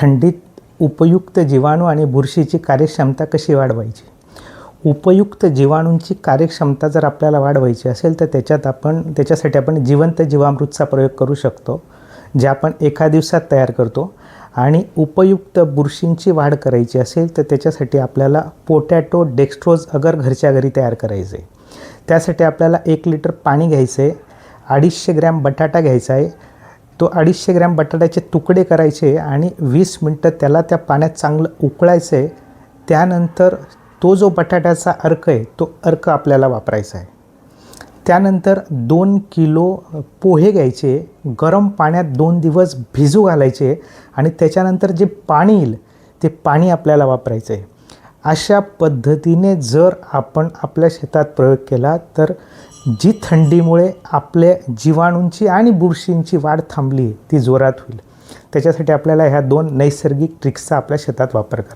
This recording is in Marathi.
थंडीत उपयुक्त जीवाणू आणि बुरशीची कार्यक्षमता कशी वाढवायची? उपयुक्त जीवाणूंची कार्यक्षमता जर आपल्याला वाढवायची असेल तर त्याच्यासाठी आपण जिवंत जीवामृतचा प्रयोग करू शकतो, जे आपण एका दिवसात तयार करतो. आणि उपयुक्त बुरशींची वाढ करायची असेल तर त्याच्यासाठी आपल्याला पोटॅटो डेक्स्ट्रोज अगर घरच्या घरी तयार करायचं आहे. त्यासाठी आपल्याला 1 लिटर पाणी घ्यायचं आहे, 250 ग्रॅम बटाटा घ्यायचा आहे. तो 250 ग्रॅम बटाट्याचे तुकडे करायचे आणि 20 मिनटं त्याला त्या पाण्यात चांगलं उकळायचं आहे. त्यानंतर तो जो बटाट्याचा अर्क आहे तो अर्क आपल्याला वापरायचा आहे. त्यानंतर 2 किलो पोहे घ्यायचे, गरम पाण्यात 2 दिवस भिजू घालायचे आणि त्याच्यानंतर जे पाणी येईल ते पाणी आपल्याला वापरायचं आहे. अशा पद्धतीने जर आपण आपल्या शेतात प्रयोग केला तर जी थंडीमुळे आपल्या जीवाणूंची आणि बुरशींची वाढ थांबली ती जोरात होईल. त्याच्यासाठी आपल्याला ह्या 2 नैसर्गिक ट्रिक्सचा आपल्या शेतात वापर करायचा.